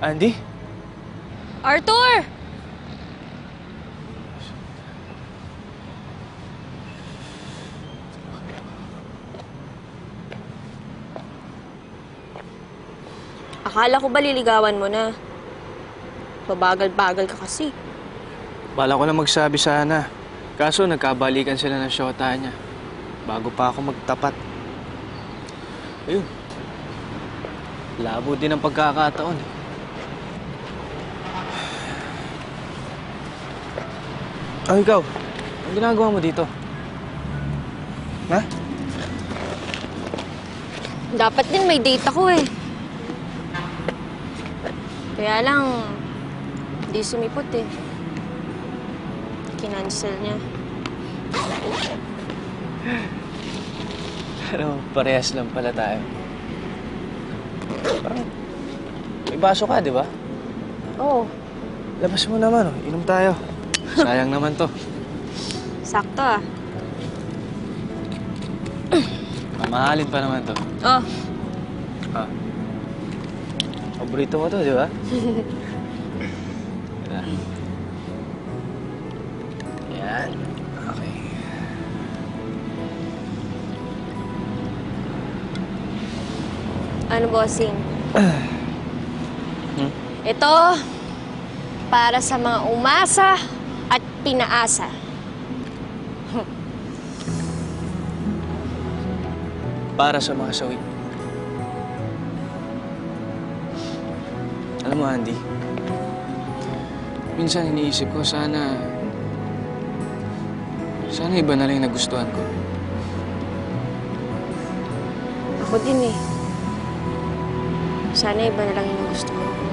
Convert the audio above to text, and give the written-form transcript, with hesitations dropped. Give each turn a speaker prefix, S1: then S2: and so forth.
S1: Andy?
S2: Arthur! Akala ko ba liligawan mo na? Babagal-bagal ka kasi.
S1: Bala ko na magsabi sana. Kaso nagkabalikan sila ng syota niya. Bago pa ako magtapat. Ayun. Labo din ang pagkakataon. Oh, ikaw. Anong ginagawa mo dito? Ha?
S2: Dapat din may date ako eh. Kaya lang, di sumipot eh. Kinancel niya.
S1: Pero parehas lang pala tayo. Parang may baso ka, di ba?
S2: Oo,
S1: Labas mo naman, oh. Inom tayo. Sayang naman to.
S2: sakto ah.
S1: Mamahalin pa naman to.
S2: Oh,
S1: Ah. Paborito mo to, di ba? Yan. Yan. Okay.
S2: ano bossing?
S1: Hmm?
S2: Ito, para sa mga umasa at pinaasa.
S1: Para sa mga sawi. Alam mo, Andy, minsan iniisip ko sana iba na lang yung nagustuhan ko.
S2: Ako din eh. Sana iba na lang yung gusto mo.